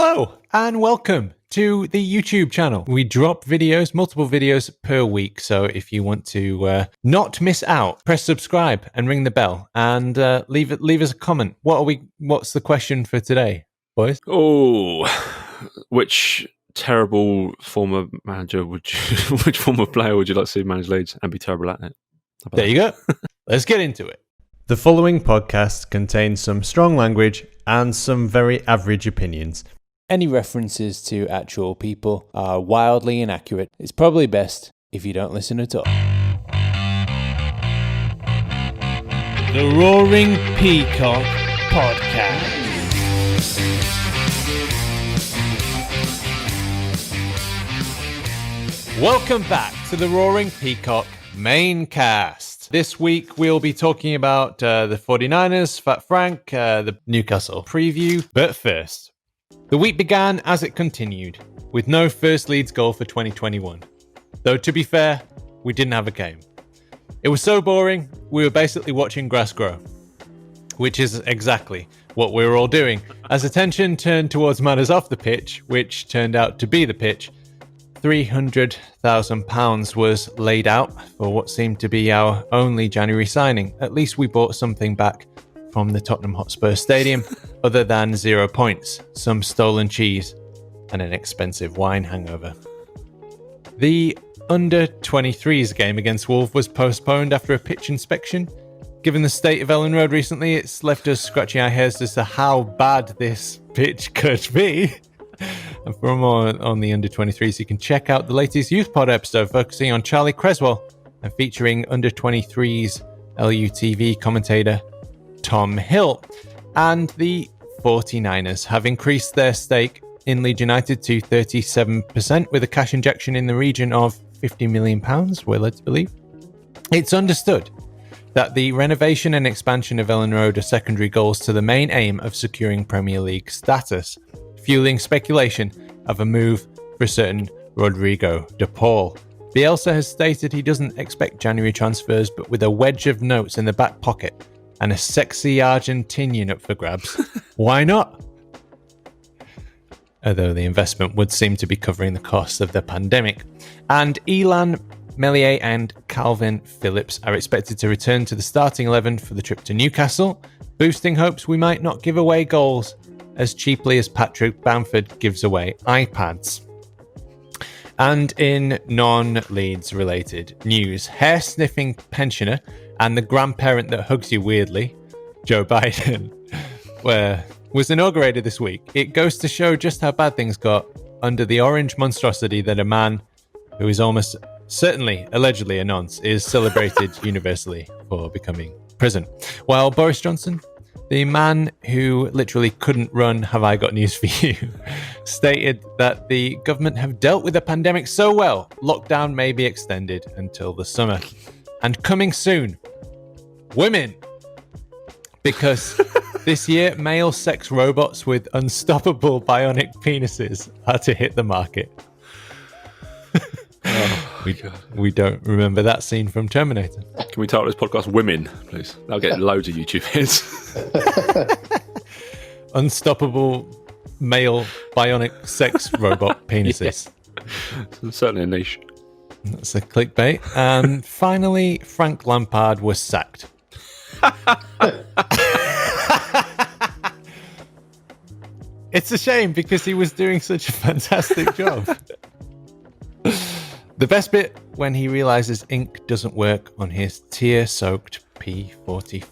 Hello and welcome to the YouTube channel. We drop videos, multiple videos per week. So if you want to not miss out, press subscribe and ring the bell and leave us a comment. What's the question for today, boys? Oh, which terrible former manager which former player would you like to see manage Leeds and be terrible at it? There you go. Let's get into it. The following podcast contains some strong language and some very average opinions. Any references to actual people are wildly inaccurate. It's probably best if you don't listen at all. The Roaring Peacock Podcast. Welcome back to the Roaring Peacock main cast. This week we'll be talking about the 49ers, Fat Frank, the Newcastle preview. But first, the week began as it continued, with no first Leeds goal for 2021. Though to be fair, we didn't have a game. It was so boring, we were basically watching grass grow. Which is exactly what we were all doing. As attention turned towards matters off the pitch, which turned out to be the pitch, £300,000 was laid out for what seemed to be our only January signing. At least we bought something back from the Tottenham Hotspur Stadium, other than 0 points, some stolen cheese, and an expensive wine hangover. The under-23s game against Wolves was postponed after a pitch inspection. Given the state of Ellen Road recently, it's left us scratching our heads as to how bad this pitch could be. And for more on the under-23s, you can check out the latest Youth Pod episode focusing on Charlie Creswell and featuring under-23s LUTV commentator Tom Hill. And the 49ers have increased their stake in Leeds United to 37% with a cash injection in the region of £50 million, we're led to believe. It's understood that the renovation and expansion of Ellen Road are secondary goals to the main aim of securing Premier League status, fueling speculation of a move for a certain Rodrigo de Paul. Bielsa has stated he doesn't expect January transfers, but with a wedge of notes in the back pocket and a sexy Argentinian up for grabs, why not? Although the investment would seem to be covering the costs of the pandemic. And Elan Melier and Calvin Phillips are expected to return to the starting 11 for the trip to Newcastle, boosting hopes we might not give away goals as cheaply as Patrick Bamford gives away iPads. And in non-Leeds related news, hair-sniffing pensioner and the grandparent that hugs you weirdly, Joe Biden, was inaugurated this week. It goes to show just how bad things got under the orange monstrosity that a man who is almost certainly allegedly a nonce is celebrated universally for becoming president. While Boris Johnson, the man who literally couldn't run Have I Got News For You, stated that the government have dealt with the pandemic so well, lockdown may be extended until the summer. And coming soon, women. Because this year, male sex robots with unstoppable bionic penises are to hit the market. We don't remember that scene from Terminator. Can we title this podcast Women, please? That'll get loads of YouTube hits. Unstoppable male bionic sex robot penises. Yeah. Certainly a niche. That's a clickbait. And finally, Frank Lampard was sacked. It's a shame because he was doing such a fantastic job. The best bit, when he realizes ink doesn't work on his tear-soaked P45.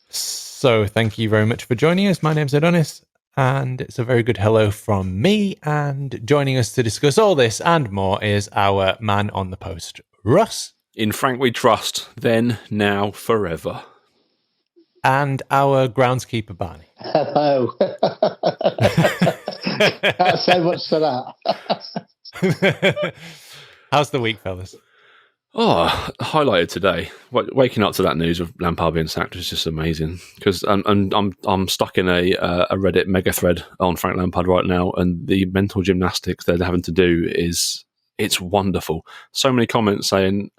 So thank you very much for joining us. My name's Adonis, and it's a very good hello from me. And joining us to discuss all this and more is our man on the post, Russ. In Frank we trust, then, now, forever. And our groundskeeper, Barney. Hello. Can't say much to that. How's the week, fellas? Oh, highlighted today. Waking up to that news of Lampard being sacked was just amazing. Because I'm stuck in a Reddit mega thread on Frank Lampard right now, and the mental gymnastics they're having to do it's wonderful. So many comments saying,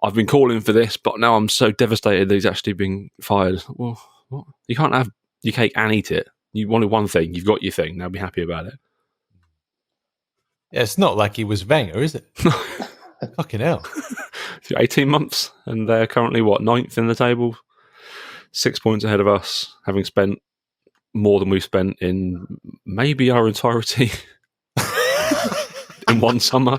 I've been calling for this, but now I'm so devastated that he's actually been fired. Well, what? You can't have your cake and eat it. You wanted one thing, you've got your thing. Now be happy about it. Yeah, it's not like he was Wenger, is it? Fucking hell. 18 months, and they're currently, ninth in the table? 6 points ahead of us, having spent more than we've spent in maybe our entirety in one summer.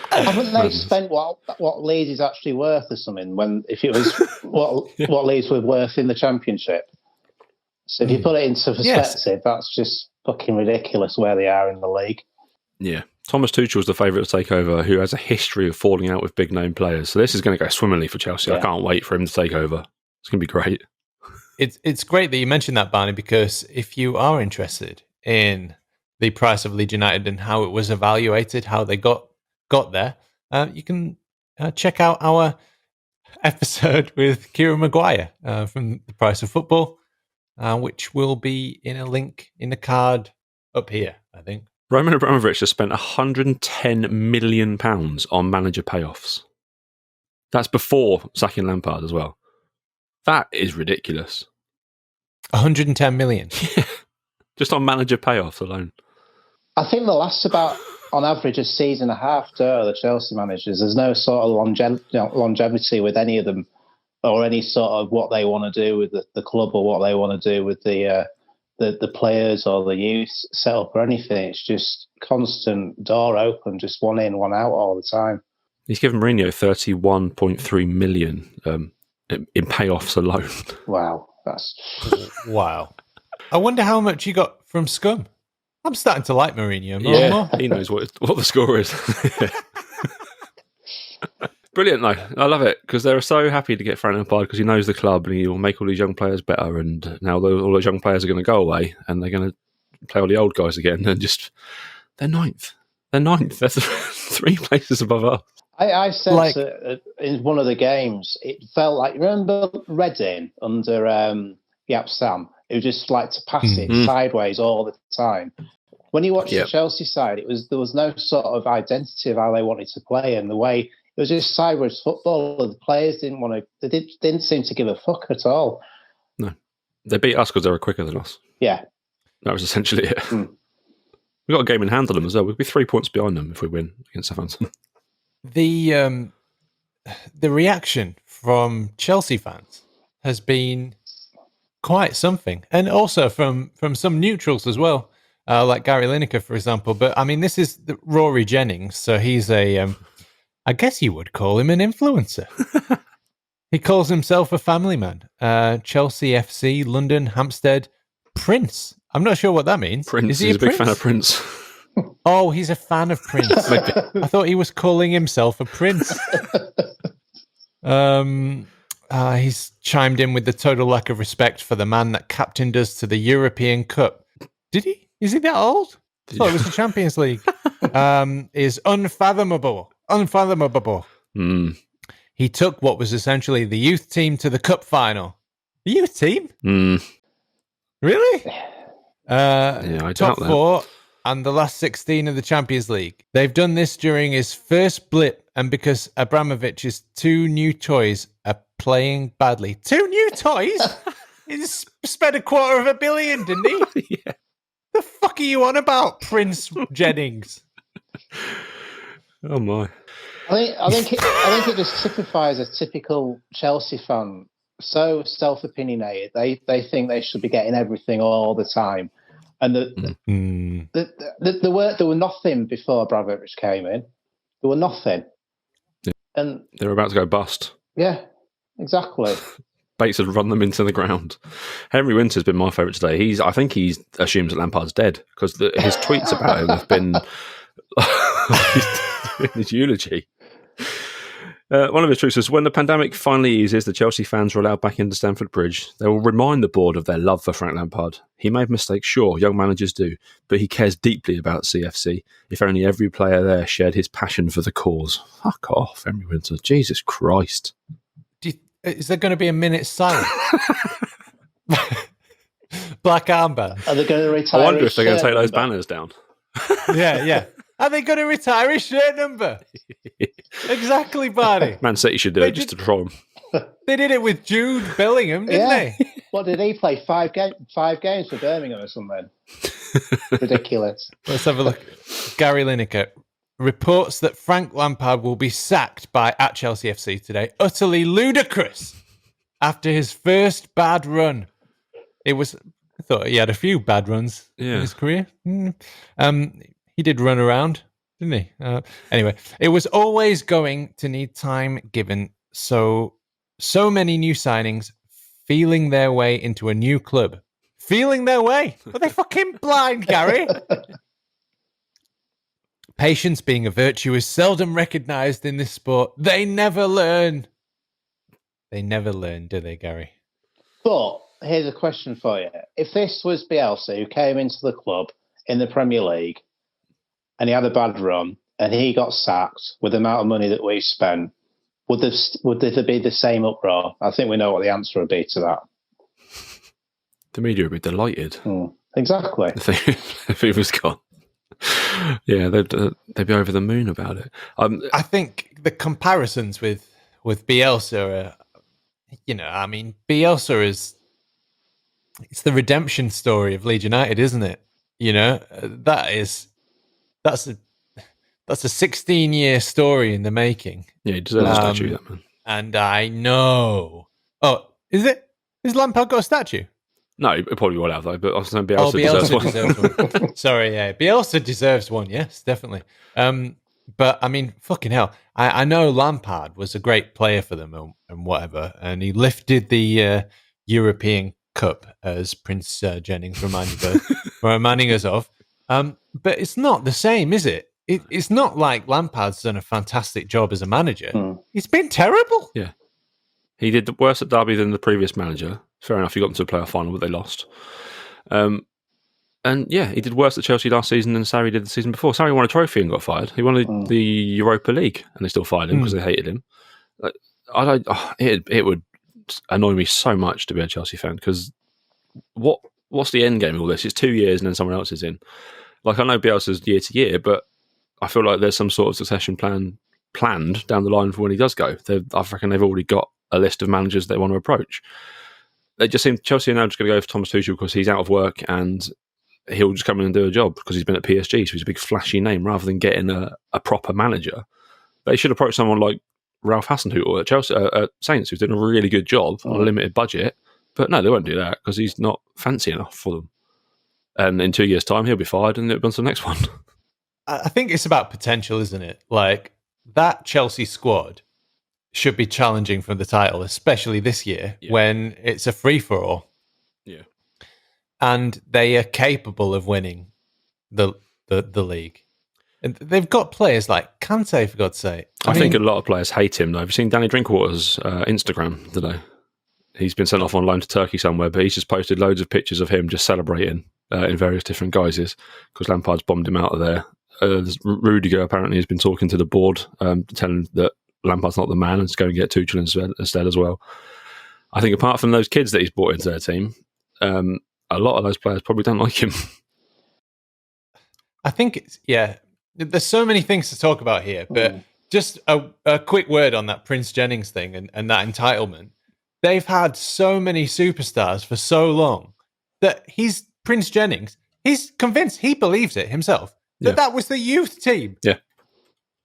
Haven't they spent what Leeds is actually worth or something? If it was what Leeds were worth in the Championship. So if you put it into perspective, that's just fucking ridiculous where they are in the league. Yeah. Thomas Tuchel's the favourite to take over, who has a history of falling out with big name players. So this is going to go swimmingly for Chelsea. Yeah. I can't wait for him to take over. It's going to be great. It's great that you mentioned that, Barney, because if you are interested in the price of Leeds United and how it was evaluated, how they got there, you can check out our episode with Kieran Maguire from The Price of Football, which will be in a link in the card up here, I think. Roman Abramovich has spent £110 million on manager payoffs. That's before sacking Lampard as well. That is ridiculous. 110 million? Yeah. Just on manager payoffs alone. I think they last about, on average, a season and a half, the Chelsea managers. There's no sort of longevity with any of them, or any sort of what they want to do with the club, or what they want to do with the players or the youth setup or anything. It's just constant door open, just one in, one out all the time. He's given Mourinho 31.3 million in payoffs alone. Wow. Wow. I wonder how much he got from Scum. I'm starting to like Mourinho more and more. He knows what the score is. Brilliant, though. I love it, because they're so happy to get Frank Lampard, because he knows the club and he'll make all these young players better, and now all those young players are going to go away and they're going to play all the old guys again, and they're ninth. They're 3 places above us. I sense that in one of the games, it felt like, remember Reading under Yap Sam, who just liked to pass it sideways all the time. When you watch the Chelsea side, there was no sort of identity of how they wanted to play, and the way it was just sideways football. The players didn't seem to give a fuck at all. No, they beat us because they were quicker than us. Yeah, that was essentially it. We've got a game in hand on them as well. We'd be 3 points behind them if we win against Southampton. The reaction from Chelsea fans has been quite something, and also from some neutrals as well, like Gary Lineker, for example. But I mean, this is Rory Jennings, so he's I guess you would call him an influencer. He calls himself a family man. Chelsea FC, London, Hampstead, Prince. I'm not sure what that means. Prince. Is he a big fan of Prince? Oh, he's a fan of Prince. I thought he was calling himself a prince. He's chimed in with the total lack of respect for the man that captained us to the European Cup. Did he? Is he that old? I thought it was the Champions League. Is unfathomable. He took what was essentially the youth team to the cup final. The youth team? Really? I top doubt that. 4 and the last 16 of the Champions League. They've done this during his first blip, and because Abramovich's 2 new toys are playing badly. 2 new toys? He spent $250 million, didn't he? Yeah. The fuck are you on about, Prince Jennings? Oh my! I think it just typifies a typical Chelsea fan. So self-opinionated, they think they should be getting everything all the time, and there were nothing before Abramovich came in. There were nothing, and they were about to go bust. Yeah, exactly. Bates had run them into the ground. Henry Winter's been my favourite today. I think he assumes that Lampard's dead, because his tweets about him have been his eulogy. One of his tweets was, when the pandemic finally eases, the Chelsea fans are allowed back into Stamford Bridge. They will remind the board of their love for Frank Lampard. He made mistakes, sure, young managers do, but he cares deeply about CFC. If only every player there shared his passion for the cause. Fuck off, Henry Winter. Jesus Christ. Is there going to be a minute silence? Black armband. Are they going to retire? I wonder if they're going to take those banners down. Yeah. Are they going to retire his shirt number? Exactly, Barney. Man City should do it just to troll him. They did it with Jude Bellingham, didn't they? What did he play? Five games for Birmingham or something? Ridiculous. Let's have a look. Gary Lineker reports that Frank Lampard will be sacked by at Chelsea FC today. Utterly ludicrous. After his first bad run. I thought he had a few bad runs in his career. He did run around, didn't he? Anyway, it was always going to need time given. So many new signings feeling their way into a new club. Feeling their way? Are they fucking blind, Gary? Patience being a virtue is seldom recognised in this sport. They never learn. They never learn, do they, Gary? But here's a question for you. If this was Bielsa who came into the club in the Premier League and he had a bad run and he got sacked with the amount of money that we spent, would there be the same uproar? I think we know what the answer would be to that. The media would be delighted. Exactly. If he was gone. Yeah, they'd be over the moon about it. I think the comparisons with Bielsa are, Bielsa it's the redemption story of Leeds United, isn't it? That's a 16-year story in the making. Yeah, he deserves a statue, that man. And I know. Oh, is it? Has Lampard got a statue? No, it probably will have though. But I was saying Bielsa deserves one. Sorry, yeah, Bielsa deserves one. Yes, definitely. But I mean, fucking hell. I know Lampard was a great player for them and whatever, and he lifted the European Cup, as Prince Jennings reminding us of. But it's not the same, is it? It's not like Lampard's done a fantastic job as a manager. He's been terrible. Yeah, he did worse at Derby than the previous manager. Fair enough, he got into a playoff final, but they lost. And yeah, he did worse at Chelsea last season than Sarri did the season before. Sarri won a trophy and got fired. He won the Europa League and they still fired him because they hated him. It would annoy me so much to be a Chelsea fan because what's the end game of all this? It's 2 years and then someone else is in. Like, I know Bielsa's year to year, but I feel like there's some sort of succession plan planned down the line for when he does go. I reckon they've already got a list of managers they want to approach. They just seem Chelsea are now just going to go for Thomas Tuchel because he's out of work and he'll just come in and do a job because he's been at PSG, so he's a big flashy name rather than getting a proper manager. They should approach someone like Ralph Hasenhüttl at Chelsea, at Saints, who's doing a really good job on a limited budget. But no, they won't do that because he's not fancy enough for them. And in 2 years' time, he'll be fired and it'll be on to the next one. I think it's about potential, isn't it? Like, that Chelsea squad should be challenging for the title, especially this year when it's a free-for-all. Yeah. And they are capable of winning the league. And they've got players like Kante, for God's sake. I think a lot of players hate him, though. Have you seen Danny Drinkwater's Instagram today? He's been sent off on loan to Turkey somewhere, but he's just posted loads of pictures of him just celebrating in various different guises because Lampard's bombed him out of there. Rudiger apparently has been talking to the board, telling that Lampard's not the man and is going to get Tuchel instead as well. I think apart from those kids that he's brought into their team, a lot of those players probably don't like him. I think there's so many things to talk about here, but just a quick word on that Prince Jennings thing and that entitlement. They've had so many superstars for so long that Prince Jennings, he's convinced, he believes it himself, that was the youth team. Yeah.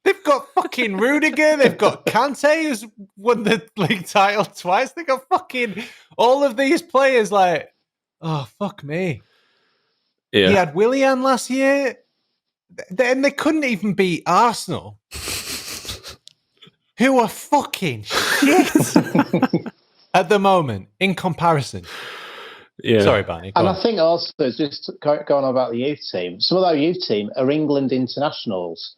They've got fucking Rudiger, they've got Kante, who's won the league title twice, they've got fucking all of these players like, oh, fuck me. Yeah. He had Willian last year, and they couldn't even beat Arsenal, who are fucking shit at the moment, in comparison. Yeah. Sorry, Barney. And I think also, just going on about the youth team, some of our youth team are England internationals.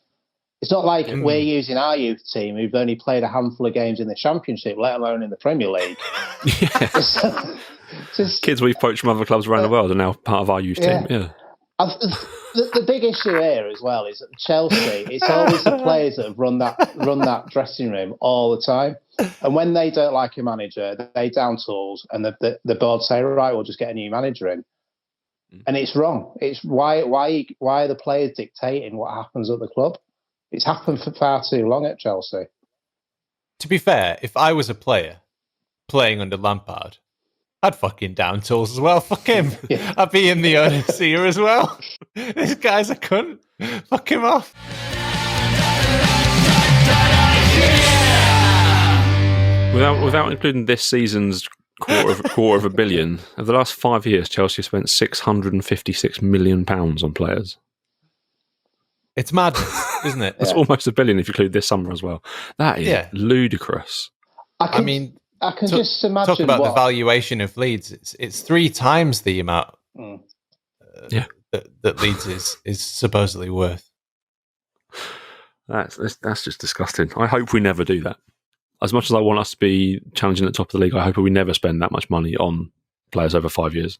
It's not like we're using our youth team who've only played a handful of games in the Championship, let alone in the Premier League. Kids we've poached from other clubs around the world are now part of our youth team. Yeah. The big issue here as well is that Chelsea, it's always the players that have run that dressing room all the time. And when they don't like a manager, they down tools and the board say, right, we'll just get a new manager in. And it's wrong. It's why are the players dictating what happens at the club? It's happened for far too long at Chelsea. To be fair, if I was a player playing under Lampard, I'd fucking down tools as well. Fuck him. Yeah. I'd be in the overseer as well. This guy's a cunt. Fuck him off. Without including this season's quarter of a billion, over the last 5 years, Chelsea spent £656 million on players. It's madness, isn't it? It's almost $1 billion if you include this summer as well. That is ludicrous. I can just imagine. Talk about the valuation of Leeds. It's 3 times the amount that Leeds is supposedly worth. That's just disgusting. I hope we never do that. As much as I want us to be challenging at the top of the league, I hope we never spend that much money on players over 5 years.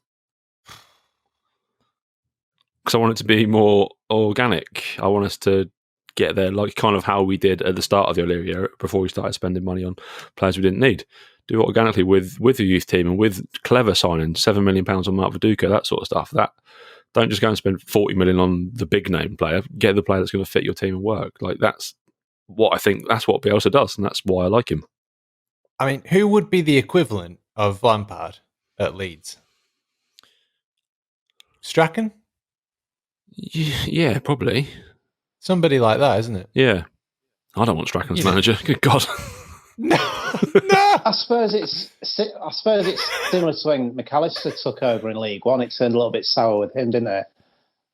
Because I want it to be more organic. I want us to get there, like kind of how we did at the start of the O'Leary era before we started spending money on players we didn't need. Do it organically with the youth team and with clever signing, £7 million on Mark Viduka, that sort of stuff. That don't just go and spend 40 million on the big name player. Get the player that's going to fit your team and work. Like that's what I think. That's what Bielsa does, and that's why I like him. I mean, who would be the equivalent of Lampard at Leeds? Strachan? Yeah, probably. Somebody like that, isn't it? Yeah. I don't want Strachan as manager. Good God. No. I suppose it's similar to when McAllister took over in League One. It turned a little bit sour with him, didn't it?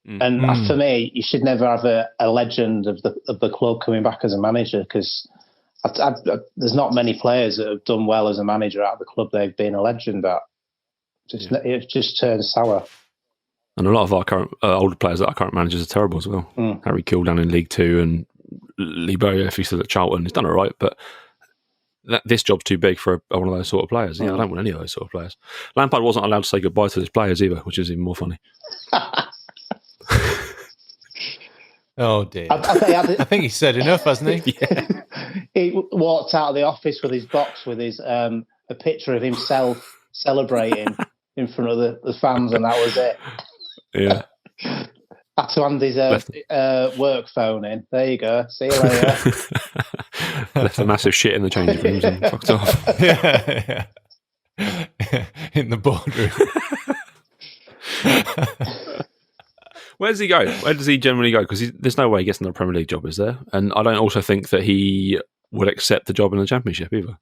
And for me, you should never have a legend of the club coming back as a manager, because there's not many players that have done well as a manager out of the club they've been a legend at. It just turns sour. And a lot of our current older players that are current managers are terrible as well. Harry Kill down in League Two, and Lee Bowyer, if he's still at Charlton, he's done all right, but this job's too big for one of those sort of players. Yeah, I don't want any of those sort of players. Lampard wasn't allowed to say goodbye to his players either, which is even more funny. Oh dear! I think he said enough, hasn't he? Yeah. He walked out of the office with his box with his a picture of himself celebrating in front of the fans, and that was it. Yeah. Had to hand his work phone in. There you go. See you later. Left a massive shit in the changing rooms and fucked off. Yeah. In the boardroom. Where does he go? Where does he generally go? Because there's no way he gets another Premier League job, is there? And I don't also think that he would accept the job in the Championship either.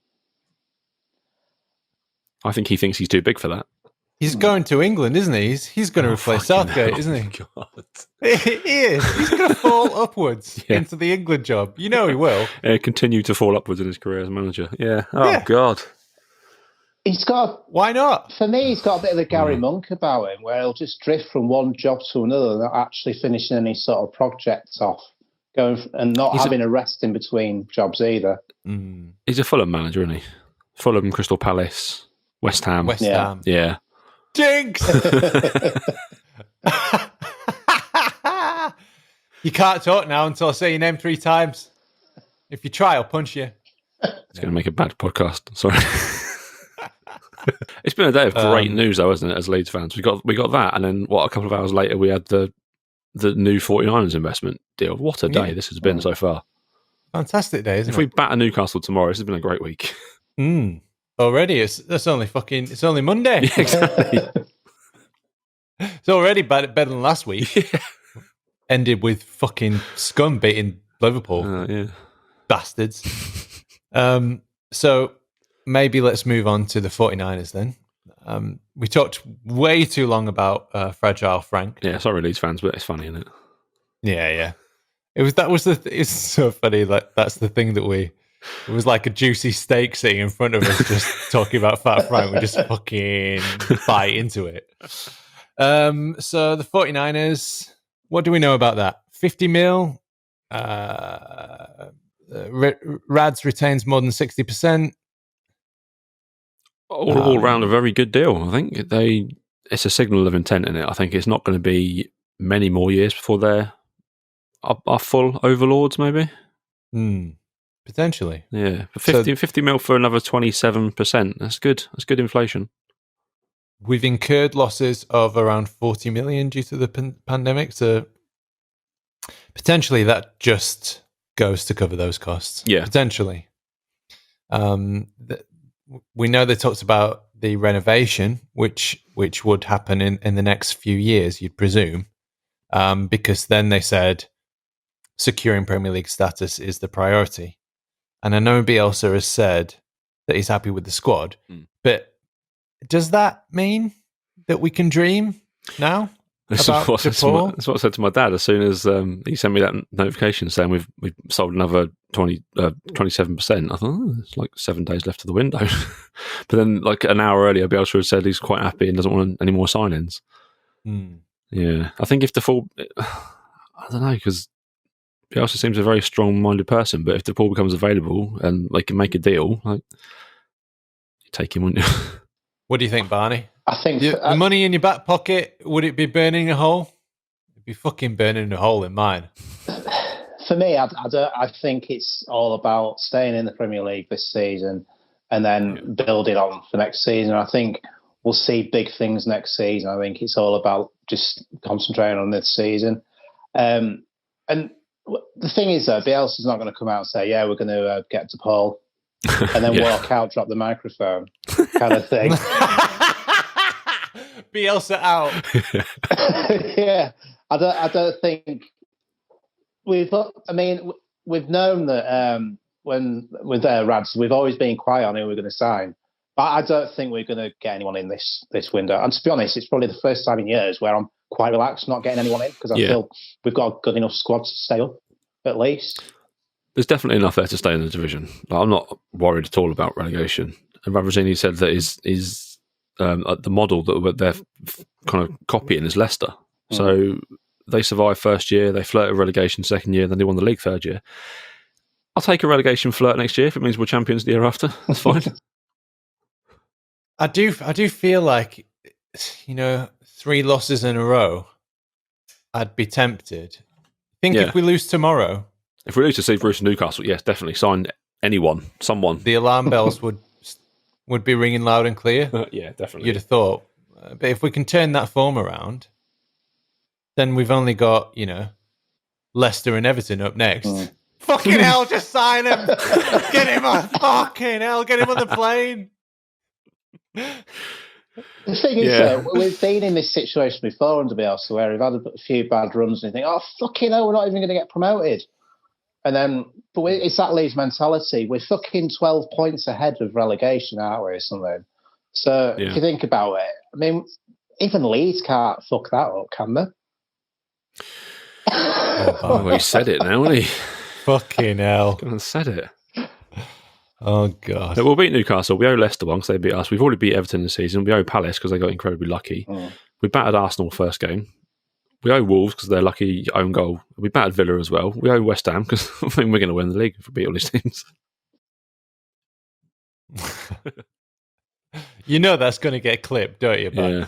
I think he thinks he's too big for that. He's going to England, isn't he? He's going to replace Southgate, isn't he? God. He is. He's going to fall upwards into the England job. You know he will. Continue to fall upwards in his career as manager. Yeah. Oh, God. He's got. Why not? For me, he's got a bit of the Gary Monk about him, where he'll just drift from one job to another, not actually finishing any sort of project off, and not having a rest in between jobs either. He's a Fulham manager, isn't he? Fulham, Crystal Palace, West Ham. West Ham. Yeah. Jinx! You can't talk now until I say your name 3 times. If you try, I'll punch you. It's going to make a bad podcast. Sorry. It's been a day of great news, though, hasn't it? As Leeds fans, we got that, and then a couple of hours later, we had the new 49ers investment deal. What a day this has been so far! Fantastic day, isn't it? If we batter Newcastle tomorrow, this has been a great week. Already, it's only Monday. Yeah, exactly. It's already better than last week. Yeah. Ended with fucking scum beating Liverpool. Yeah. Bastards. So maybe let's move on to the 49ers then. We talked way too long about Fragile Frank. Yeah, sorry, Leeds fans, but it's funny, isn't it? Yeah. It's so funny. Like that's the thing that it was like a juicy steak sitting in front of us, just talking about Fat Frank. We just fucking bite into it. So the 49ers, what do we know about that? 50 mil. Rads retains more than 60%. All round a very good deal. I think it's a signal of intent in it. I think it's not going to be many more years before they're are full overlords, maybe. Potentially. Yeah. 50 mil for another 27%. That's good. That's good inflation. We've incurred losses of around 40 million due to the pandemic. So potentially that just goes to cover those costs. Yeah. Potentially. We know they talked about the renovation, which would happen in the next few years, you'd presume, because then they said securing Premier League status is the priority. And I know Bielsa has said that he's happy with the squad, but does that mean that we can dream now about DePaul? That's what I said to my dad as soon as he sent me that notification saying we've sold another 27%. I thought, it's like 7 days left of the window. But then like an hour earlier, Bielsa had said he's quite happy and doesn't want any more sign-ins. Yeah, I think if DePaul, I don't know, because Bielsa seems a very strong-minded person, but if DePaul becomes available and they can make a deal, like, you take him, wouldn't you? What do you think, Barney? I think the money in your back pocket, would it be burning a hole? It'd be fucking burning a hole in mine. For me, I think it's all about staying in the Premier League this season and then building on for next season. I think we'll see big things next season. I think it's all about just concentrating on this season. And the thing is, though, Bielsa's not going to come out and say, yeah, we're going to get to Paul, and then walk out, drop the microphone, kind of thing. Bielsa out. Yeah, I don't think we've known that when with Rads, we've always been quiet on who we're going to sign. But I don't think we're going to get anyone in this window. And to be honest, it's probably the first time in years where I'm quite relaxed not getting anyone in, because I feel we've got a good enough squad to stay up, at least. There's definitely enough there to stay in the division. I'm not worried at all about relegation. And Ravagini said that is the model that they're kind of copying is Leicester. So they survived first year, they flirted relegation second year, then they won the league third year. I'll take a relegation flirt next year if it means we're champions the year after. That's fine. I do feel like, 3 losses in a row, I'd be tempted. If we lose tomorrow, if we lose to Steve Bruce and Newcastle, yes, definitely sign someone. The alarm bells would be ringing loud and clear. Yeah, definitely. You'd have thought. But if we can turn that form around, then we've only got, Leicester and Everton up next. Fucking hell, just sign him. Get him on. Fucking hell, get him on the plane. The thing is, we've been in this situation before under Bielsa, where we've had a few bad runs and you think, oh, fucking hell, we're not even going to get promoted. And then, it's that Leeds mentality. We're fucking 12 points ahead of relegation, aren't we, or something? So, if you think about it, I mean, even Leeds can't fuck that up, can they? Oh, he said it now, hasn't he? Fucking hell. He said it. Oh, God. So we'll beat Newcastle. We owe Leicester one because they beat us. We've already beat Everton this season. We owe Palace because they got incredibly lucky. We battered Arsenal first game. We owe Wolves because they're lucky own goal. We battered Villa as well. We owe West Ham because I think we're going to win the league if we beat all these teams. You know that's going to get clipped, don't you, bud? Yeah,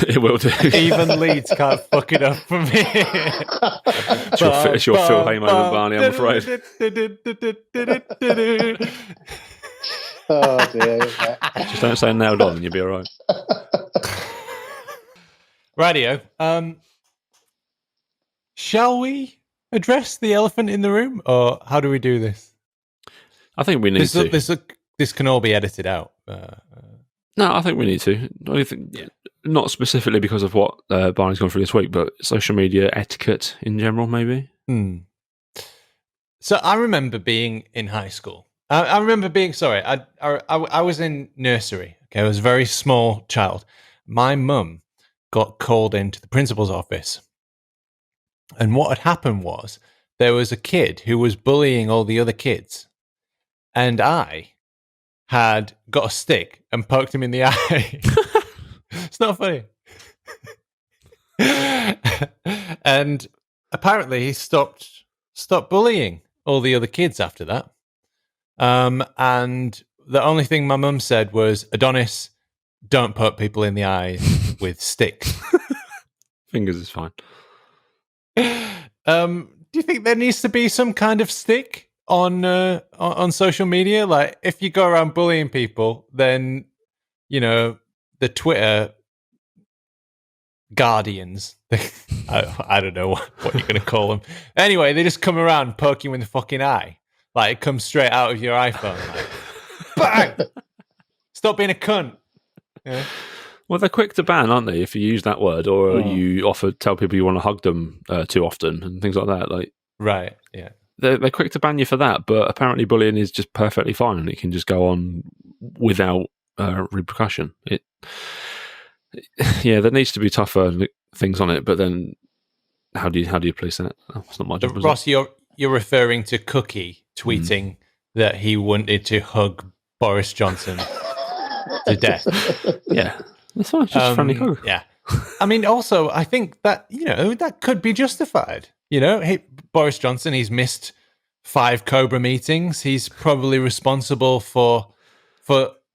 it will do. Even Leeds can't fuck it up for me. It's your Phil Hay moment, Barney, I'm afraid. Oh, dear. Just don't say nailed on and you'll be all right. Radio. Shall we address the elephant in the room, or how do we do this? I think we need to. This can all be edited out. No, I think we need to. Not specifically because of what Barney's gone through this week, but social media etiquette in general, maybe. So I remember being in high school. I remember being, sorry, I was in nursery. Okay, I was a very small child. My mum got called into the principal's office. And what had happened was there was a kid who was bullying all the other kids. And I had got a stick and poked him in the eye. It's not funny. And apparently he stopped bullying all the other kids after that. And the only thing my mum said was, Adonis, don't poke people in the eyes with sticks. Fingers is fine. Do you think there needs to be some kind of stick on social media? Like, if you go around bullying people, then the Twitter guardians, I don't know what you're going to call them. Anyway, they just come around, poke you in the fucking eye. Like, it comes straight out of your iPhone. Like, bang! Stop being a cunt. Yeah. Well, they're quick to ban, aren't they? If you use that word, or you tell people you want to hug them too often and things like that. Like, right, yeah. They're quick to ban you for that, but apparently bullying is just perfectly fine and it can just go on without repercussion. There needs to be tougher things on it, but then how do you police that? Oh, it's not my job. Ross, you're referring to Cookie tweeting that he wanted to hug Boris Johnson to death. Yeah, that's fine. It's just a friendly hug. Yeah, I mean, also, I think that that could be justified. Hey, Boris Johnson, he's missed 5 Cobra meetings. He's probably responsible for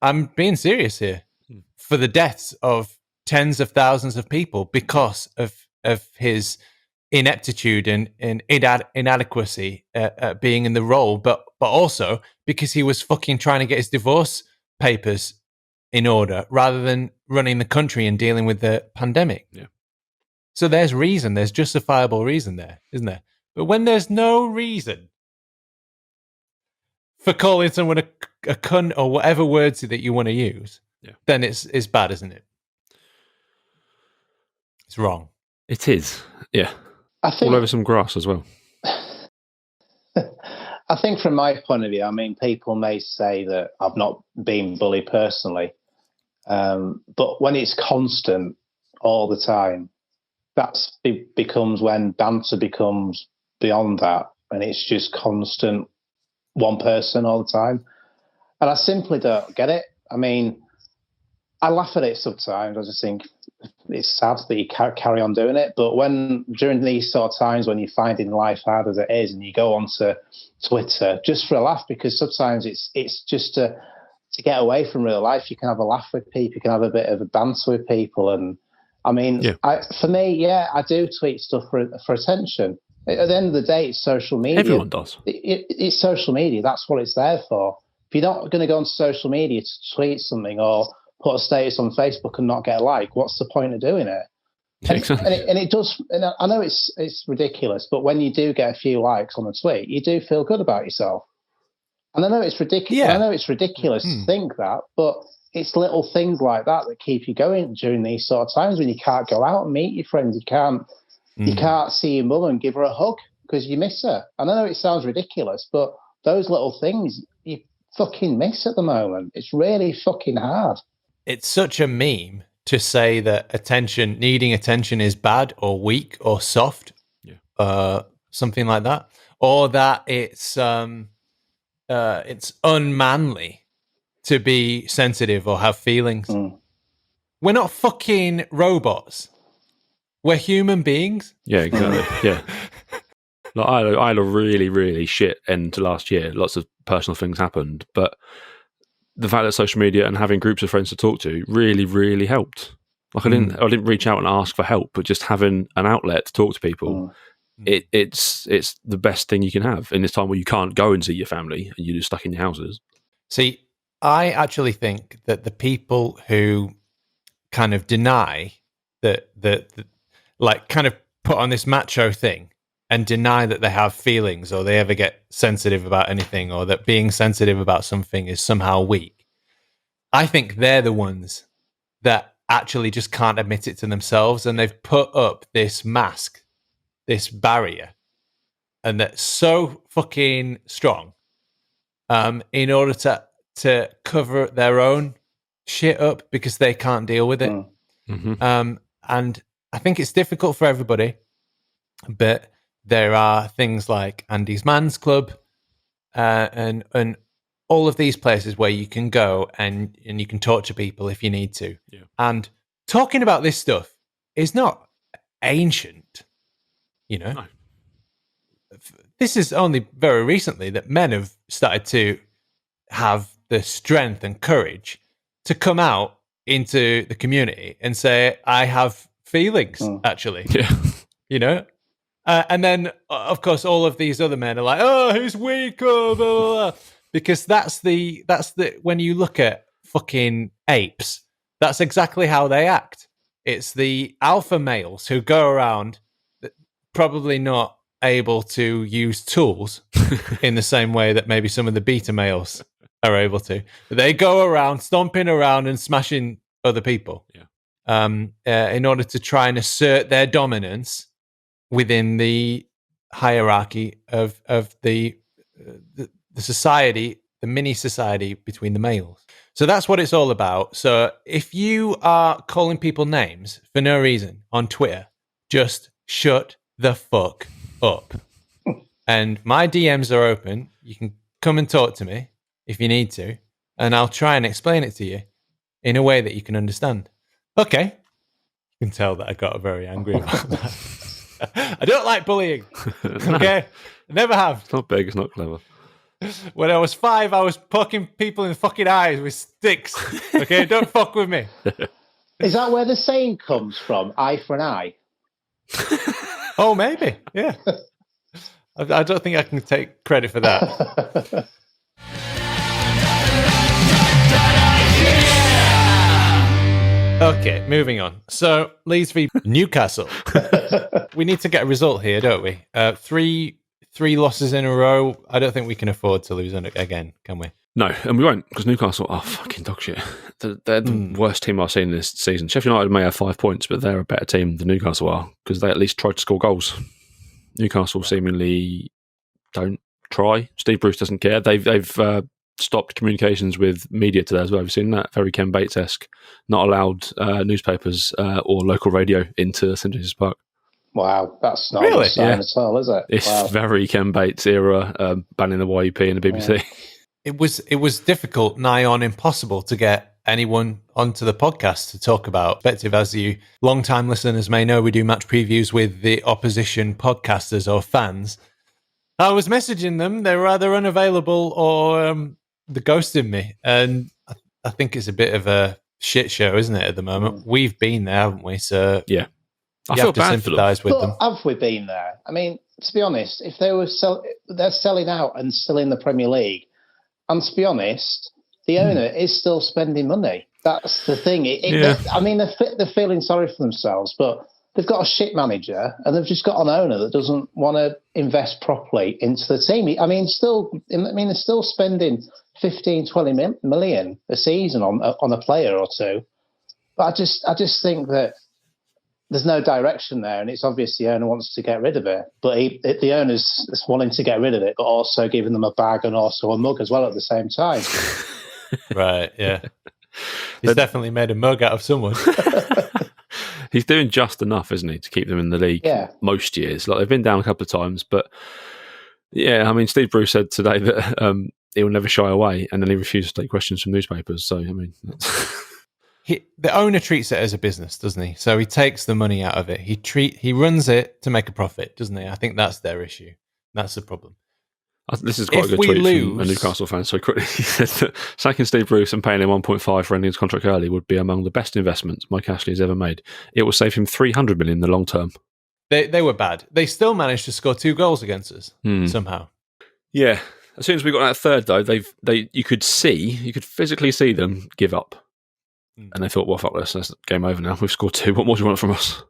I'm being serious here, for the deaths of tens of thousands of people because of his ineptitude and inadequacy at being in the role, but also because he was fucking trying to get his divorce papers in order rather than running the country and dealing with the pandemic. Yeah. So there's justifiable reason there, isn't there? But when there's no reason for calling someone a cunt or whatever words that you want to use, then it's bad, isn't it? It's wrong. It is, yeah. I think, all over some grass as well. I think from my point of view, I mean, people may say that I've not been bullied personally, but when it's constant all the time, becomes when banter becomes beyond that, and it's just constant one person all the time. And I simply don't get it. I mean, I laugh at it sometimes. I just think it's sad that you carry on doing it. But during these sort of times when you're finding life hard as it is, and you go onto Twitter just for a laugh, because sometimes it's just to get away from real life. You can have a laugh with people. You can have a bit of a banter with people. And I mean, for me, I do tweet stuff for attention. At the end of the day, it's social media. Everyone does. It's social media. That's what it's there for. If you're not going to go on social media to tweet something or put a status on Facebook and not get a like, what's the point of doing it? Exactly. And it does. And I know it's ridiculous, but when you do get a few likes on a tweet, you do feel good about yourself. And I know it's ridiculous. I know it's ridiculous to think that, but it's little things like that keep you going during these sort of times when you can't go out and meet your friends. You can't see your mum and give her a hug because you miss her. And I know it sounds ridiculous, but those little things you fucking miss at the moment. It's really fucking hard. It's such a meme to say that needing attention is bad or weak or soft, something like that, or that it's unmanly to be sensitive or have feelings. We're not fucking robots. We're human beings. Yeah, exactly. Yeah. Like, I had a really, really shit end to last year. Lots of personal things happened, but the fact that social media and having groups of friends to talk to really, really helped. Like I didn't reach out and ask for help, but just having an outlet to talk to people, it's the best thing you can have in this time where you can't go and see your family and you're just stuck in your houses. See, I actually think that the people who kind of deny that like kind of put on this macho thing and deny that they have feelings or they ever get sensitive about anything or that being sensitive about something is somehow weak, I think they're the ones that actually just can't admit it to themselves, and they've put up this mask, this barrier, and that's so fucking strong in order to cover their own shit up because they can't deal with it. And I think it's difficult for everybody, but there are things like Andy's Man's Club and all of these places where you can go and you can talk to people if you need to. Yeah. And talking about this stuff is not ancient, No. This is only very recently that men have started to have the strength and courage to come out into the community and say, I have feelings, actually. Yeah. And then, of course, all of these other men are like, oh, who's weak? Oh, blah, blah, blah. Because that's the when you look at fucking apes, that's exactly how they act. It's the alpha males who go around probably not able to use tools in the same way that maybe some of the beta males are able to. They go around stomping around and smashing other people. In order to try and assert their dominance within the hierarchy of the society, the mini society between the males. So that's what it's all about. So if you are calling people names for no reason on Twitter, just shut the fuck up. And my DMs are open. You can come and talk to me if you need to, and I'll try and explain it to you in a way that you can understand. Okay. You can tell that I got very angry about that. I don't like bullying. Okay? I never have. It's not big, it's not clever. When I was 5, I was poking people in the fucking eyes with sticks. Okay, don't fuck with me. Is that where the saying comes from? Eye for an eye? Oh, maybe. Yeah. I don't think I can take credit for that. Okay, moving on. So, Leeds v Newcastle. We need to get a result here, don't we? Three losses in a row. I don't think we can afford to lose again, can we? No, and we won't, because Newcastle are fucking dog shit. They're the worst team I've seen this season. Sheffield United may have 5 points, but they're a better team than Newcastle are, because they at least tried to score goals. Newcastle seemingly don't try. Steve Bruce doesn't care. They've stopped communications with media today as well. Have you seen that? Very Ken Bates-esque. Not allowed newspapers or local radio into St James's Park. Wow, that's not a sign at all, is it? It's very Ken Bates era, banning the YUP and the BBC. Yeah. It was difficult, nigh on impossible, to get anyone onto the podcast to talk about perspective. As you long-time listeners may know, we do match previews with the opposition podcasters or fans. I was messaging them; they were either unavailable or they're ghosting me, and I think it's a bit of a shit show, isn't it? At the moment, we've been there, haven't we? So yeah. I feel bad sympathise with them. Have we been there? I mean, to be honest, if they were they're selling out and still in the Premier League, and to be honest, the owner is still spending money. That's the thing. They're feeling sorry for themselves, but they've got a shit manager and they've just got an owner that doesn't want to invest properly into the team. They're still spending 15, 20 million a season on a player or two. But I just think that there's no direction there, and it's obvious the owner wants to get rid of it. But the owner's wanting to get rid of it, but also giving them a bag and also a mug as well at the same time. Right, yeah. He's definitely made a mug out of someone. He's doing just enough, isn't he, to keep them in the league most years. Like, they've been down a couple of times, but yeah, I mean, Steve Bruce said today that he will never shy away, and then he refused to take questions from newspapers. So, I mean... The owner treats it as a business, doesn't he? So he takes the money out of it. He runs it to make a profit, doesn't he? I think that's their issue. That's the problem. This is quite a good tweet from a Newcastle fan. So quickly, he said that sacking Steve Bruce and paying him 1.5 for ending his contract early would be among the best investments Mike Ashley has ever made. It will save him 300 million in the long term. They were bad. They still managed to score 2 goals against us somehow. Yeah. As soon as we got that third, though, you could physically see them give up. And they thought, well, fuck this, that's game over now. We've scored 2. What more do you want from us?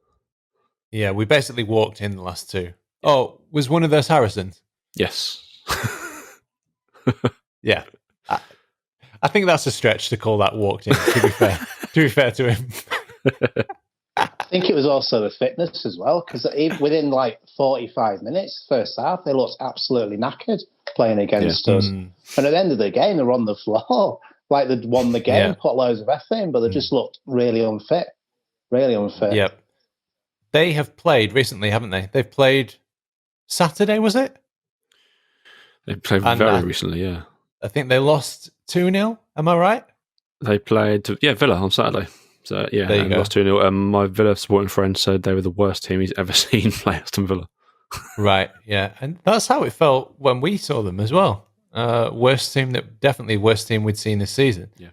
Yeah, we basically walked in the last 2. Oh, was one of those Harrisons? Yes. Yeah. I think that's a stretch to call that walked in, to be fair. To be fair to him. I think it was also the fitness as well, because within like 45 minutes, first half, they looked absolutely knackered playing against us. And at the end of the game, they were on the floor. Like they'd won the game, put loads of effort in, but they just looked really unfit. Really unfit. Yep. They have played recently, haven't they? They've played Saturday, was it? They played very recently, yeah. I think they lost 2-0. Am I right? They played, Villa on Saturday. So, yeah, they lost 2-0. My Villa supporting friend said they were the worst team he's ever seen play Aston Villa. Right, yeah. And that's how it felt when we saw them as well. Worst team we'd seen this season. Yeah,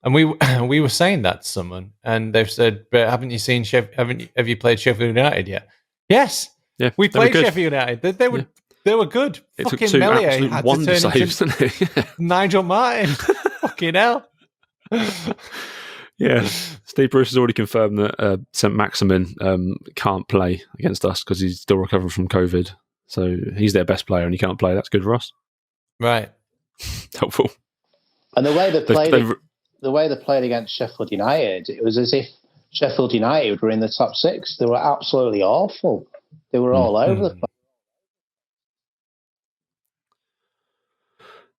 and we were saying that to someone, and they've said, "But haven't you seen have you played Sheffield United yet?" Yes, yeah, we played Sheffield United. They were good. It fucking took 2 Melier absolute had wonder to turn saves, didn't it? Nigel Martin, fucking hell. Yeah, Steve Bruce has already confirmed that St Maximin can't play against us because he's still recovering from COVID. So he's their best player, and he can't play. That's good for us. Right. Helpful. And the way they played the way they played against Sheffield United, it was as if Sheffield United were in the top 6. They were absolutely awful. They were all over the place.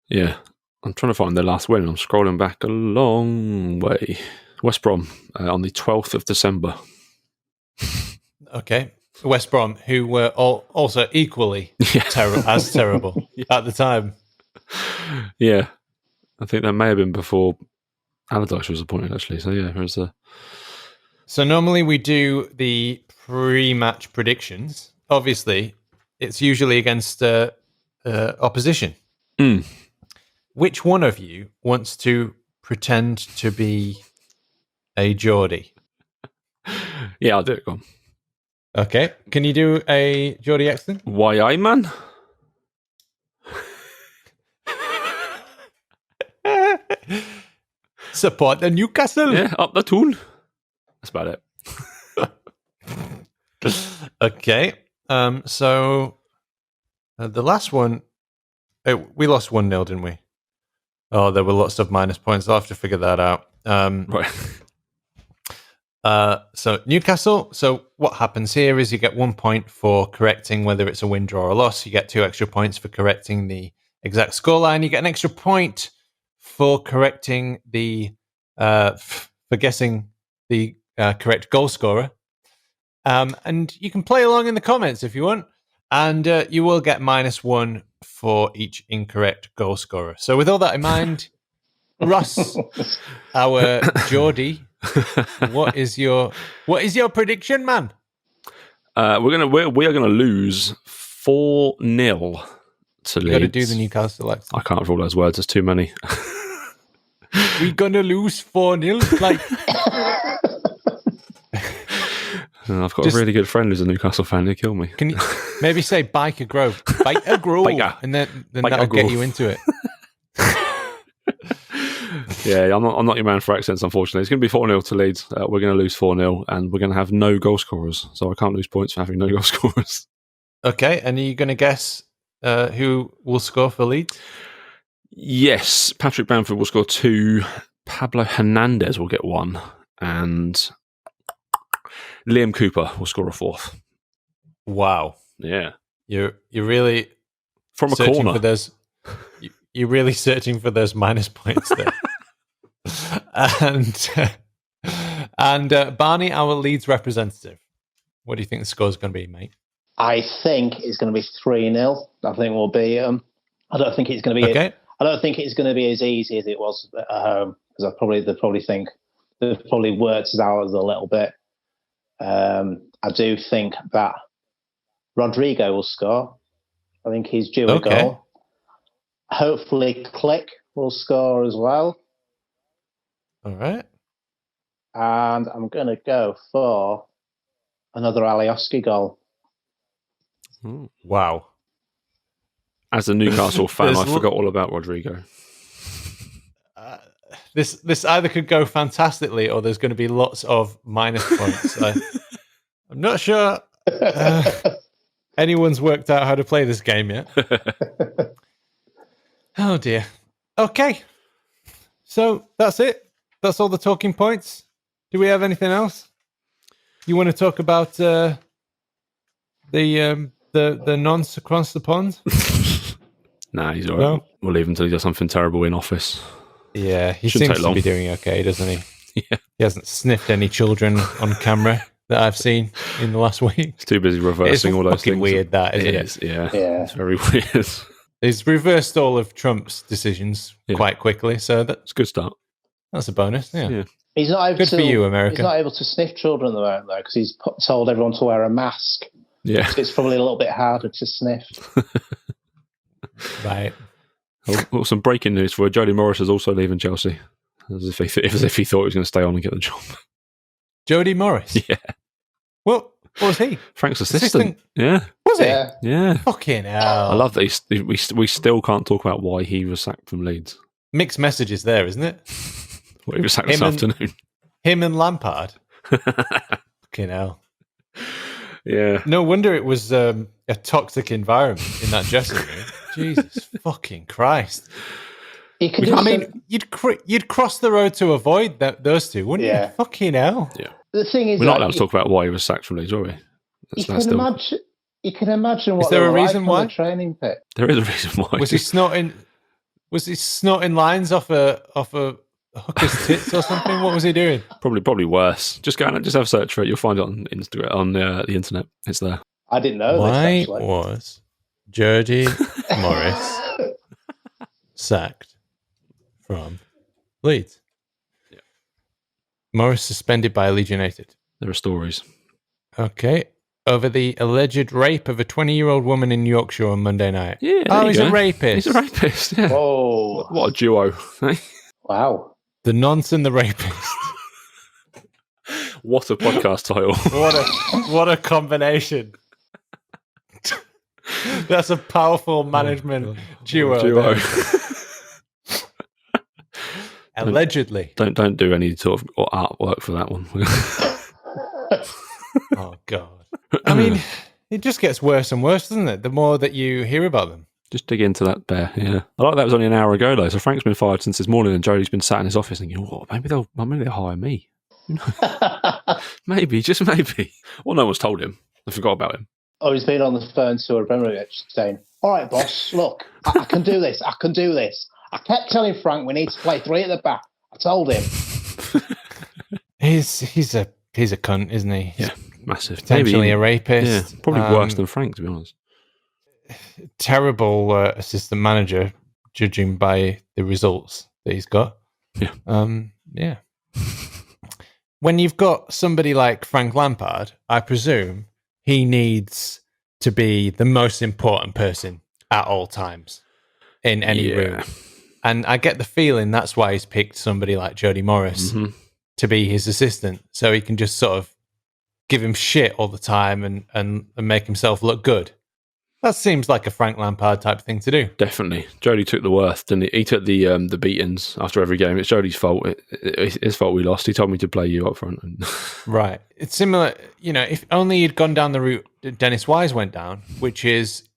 Yeah. I'm trying to find their last win. I'm scrolling back a long way. West Brom on the 12th of December. Okay. West Brom, who were also equally terrible at the time. Yeah. I think that may have been before Allardyce was appointed, actually. So, yeah, there's a... So normally we do the pre-match predictions. Obviously, it's usually against opposition. Mm. Which one of you wants to pretend to be a Geordie? Yeah, I'll do it. Go on. Okay. Can you do a Geordie accent? Why, aye, man? Support the Newcastle. Yeah, up the tune. That's about it. Okay. So the last one, we lost 1-0, didn't we? Oh, there were lots of minus points. I'll have to figure that out. Right. So Newcastle. So what happens here is you get 1 point for correcting whether it's a win, draw, or loss. You get 2 extra points for correcting the exact scoreline. You get an extra point for correcting the for guessing the correct goal scorer. And you can play along in the comments if you want. And you will get -1 for each incorrect goal scorer. So with all that in mind, Russ, our Geordie, what is your prediction, man? We are gonna lose 4-0 to Leeds. You got to do the Newcastle accent. I can't roll those words. There's too many. We're gonna lose 4-0. Like, I've got a really good friend who's a Newcastle fan. He'll kill me. Can you maybe say Biker Grove? Biker Grove, and then that'll get you into it. Yeah, I'm not your man for accents, unfortunately. It's going to be 4-0 to Leeds. We're going to lose 4-0, and we're going to have no goal scorers. So I can't lose points for having no goal scorers. Okay, and are you going to guess who will score for Leeds? Yes, Patrick Bamford will score 2. Pablo Hernandez will get 1, and Liam Cooper will score a 4th. Wow. Yeah, You're really from a corner. For those, you're really searching for those minus points there. and Barney, our Leeds representative, what do you think the score is going to be, mate? I think it's going to be 3-0. I think we'll beat them. I don't think it's going to be. Okay. I don't think it's going to be as easy as it was at home, because they probably think they've probably worked it out a little bit. I do think that Rodrigo will score. I think he's due a goal. Hopefully, Click will score as well. All right. And I'm going to go for another Alioski goal. Wow. As a Newcastle fan, I forgot all about Rodrigo. This either could go fantastically, or there's going to be lots of minus points. I'm not sure anyone's worked out how to play this game yet. Oh dear. Okay. So that's it. That's all the talking points. Do we have anything else? You want to talk about the nonce across the pond? Nah, he's all right. No? We'll leave him until he does something terrible in office. Yeah, he Shouldn't seems take to long. be doing okay, doesn't he? Yeah. He hasn't sniffed any children on camera that I've seen in the last week. He's too busy reversing all those fucking things. weird, that, isn't it? It is, yeah. Yeah. It's very weird. He's reversed all of Trump's decisions quite quickly, so It's a good start. that's a bonus. Yeah. He's not able Good to, for you, America. He's not able to sniff children at the moment, though, because he's told everyone to wear a mask. Yeah. So it's probably a little bit harder to sniff. Right. Well, some breaking news for Jody Morris is also leaving Chelsea, as if he thought he was going to stay on and get the job. Jody Morris. Yeah. What was he? Frank's assistant. Yeah. Was he? Yeah. Fucking hell. I love that we still can't talk about why he was sacked from Leeds. Mixed messages there, isn't it? Well, he was sacked this afternoon. Him and Lampard. Fucking hell. Yeah. No wonder it was a toxic environment in that dressing room. Jesus fucking Christ. you'd cross the road to avoid those two, wouldn't you? Fucking hell. Yeah. The thing is, we're not allowed to talk about why he was sacked from Leeds, are we? You can imagine what is there a reason why? The training pit. There is a reason why. Was he snorting lines off a hooker's tits or something? What was he doing? Probably worse. Just go and just have a search for it. You'll find it on Instagram, on the internet. It's there. I didn't know. Why was Jody Morris sacked from Leeds? Yeah. Morris suspended by Leeds United. There are stories. Okay. Over the alleged rape of a 20-year-old woman in Yorkshire on Monday night. Yeah. He's a rapist. He's a rapist. Yeah. Oh, what a duo! Wow. The nonce and the rapist. What a podcast title! What a combination. That's a powerful management duo. Allegedly. Don't do any sort of artwork for that one. Oh God. I mean, it just gets worse and worse, doesn't it? The more that you hear about them. Just dig into that bear, yeah. I like that was only an hour ago though. So Frank's been fired since this morning, and Jody's been sat in his office thinking, "Oh, maybe they'll hire me." Maybe, just maybe. Well, no one's told him. They forgot about him. Oh, he's been on the phone to Abramovich saying, "All right, boss, look, I can do this. I can do this. I kept telling Frank we need to play 3 at the back. I told him." He's a cunt, isn't he? Yeah, massive. Potentially maybe a rapist. Yeah, probably worse than Frank, to be honest. Terrible assistant manager, judging by the results that he's got. Yeah. Yeah. When you've got somebody like Frank Lampard, I presume he needs to be the most important person at all times in any room. And I get the feeling that's why he's picked somebody like Jody Morris to be his assistant, so he can just sort of give him shit all the time and make himself look good. That seems like a Frank Lampard type thing to do. Definitely. Jody took the worst, didn't he? He took the beatings after every game. It's Jody's fault. It's his fault we lost. He told me to play you up front. Right. It's similar, if only he'd gone down the route that Dennis Wise went down, which is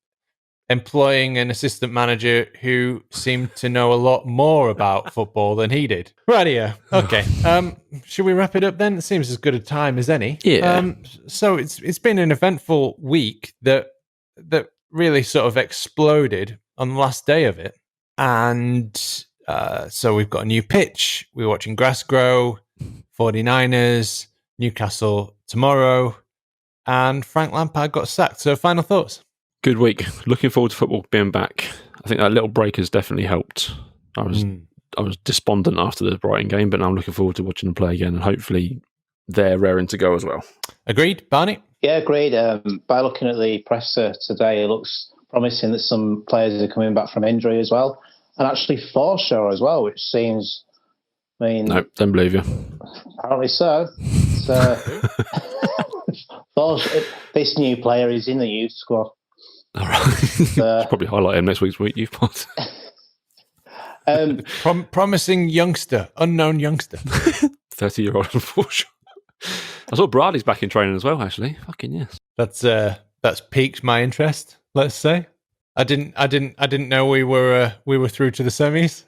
employing an assistant manager who seemed to know a lot more about football than he did. Right here. Okay. Should we wrap it up then? It seems as good a time as any. Yeah. So it's been an eventful week that really sort of exploded on the last day of it. And so we've got a new pitch. We're watching grass grow, 49ers, Newcastle tomorrow, and Frank Lampard got sacked. So final thoughts? Good week. Looking forward to football being back. I think that little break has definitely helped. I was despondent after the Brighton game, but now I'm looking forward to watching them play again, and hopefully they're raring to go as well. Agreed, Barney? Yeah, agreed. By looking at the presser today, it looks promising that some players are coming back from injury as well. And actually Forshaw as well, which seems, No, don't believe you. Apparently so. This new player is in the youth squad. All right. Should probably highlight him next week's youth pod. Promising youngster, unknown youngster. 30-year-old Forshaw. I saw Bradley's back in training as well, actually. Fucking yes. That's piqued my interest, let's say. I didn't know we were through to the semis.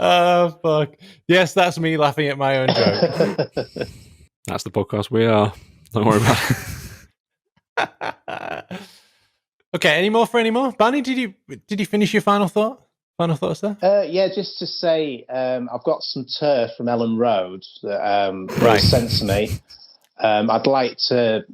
Oh fuck. Yes, that's me laughing at my own joke. That's the podcast we are. Don't worry about it. Okay, any more? Barney, did you finish your final thought? Final thoughts there? Yeah, just to say, I've got some turf from Ellen Road that was sent to me. I'd like to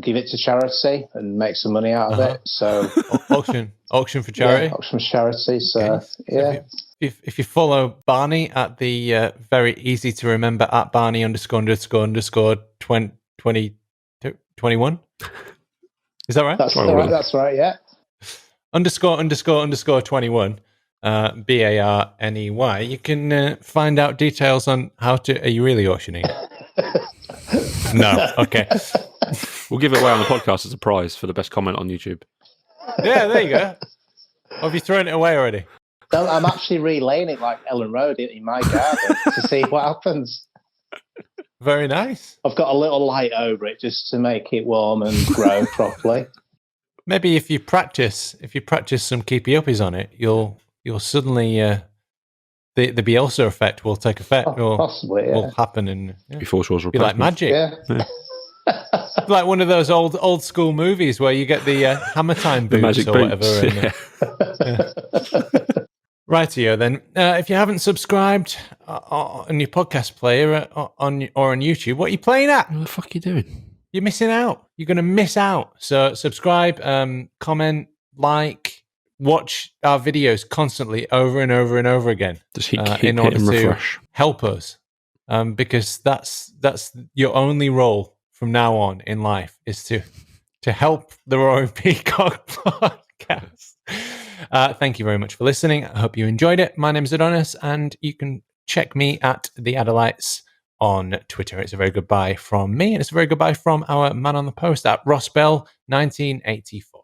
give it to charity and make some money out of it. So auction for charity. Yeah, auction for charity. So okay. Yeah. If you follow Barney at the very easy to remember at Barney __ 2021. Is that right? That's right. That's right. Yeah. __ 21. BARNEY. You can find out details on how to. Are you really auctioning? No. Okay. We'll give it away on the podcast as a prize for the best comment on YouTube. Yeah, there you go. Or have you thrown it away already? No, I'm actually relaying it like Ellen Road in my garden to see what happens. Very nice. I've got a little light over it just to make it warm and grow properly. Maybe if you practice some keepy uppies on it, you'll suddenly the Bielsa effect will take effect. Possibly, yeah. Will happen and Before Shaw's be like magic. Yeah. Like one of those old school movies where you get the hammer time boots or whatever. Yeah. Rightio then. If you haven't subscribed on your podcast player or on YouTube, what are you playing at? What the fuck are you doing? You're missing out. You're going to miss out. So subscribe, comment, like, watch our videos constantly over and over and over again. Just keep in order to refresh. help us, because that's your only role from now on in life is to help the Roaring Peacock podcast. Thank you very much for listening. I hope you enjoyed it. My name is Adonis, and you can check me at the Adelites on Twitter. It's a very good bye from me, and it's a very good bye from our man on the post at Ross Bell 1984.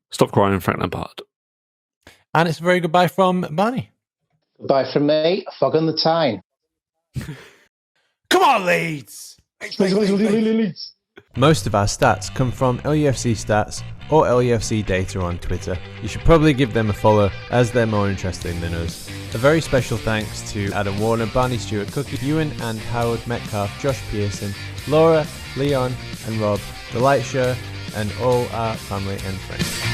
Stop crying, Frank Lampard. And it's a very good bye from Barney. Goodbye from me, Fog on the Tyne. Come on, Leeds! Most of our stats come from LUFC Stats or LUFC Data on Twitter. You should probably give them a follow, as they're more interesting than us. A very special thanks to Adam Warner, Barney Stewart Cookie, Ewan and Howard Metcalf, Josh Pearson, Laura, Leon and Rob, The Light Show, and all our family and friends.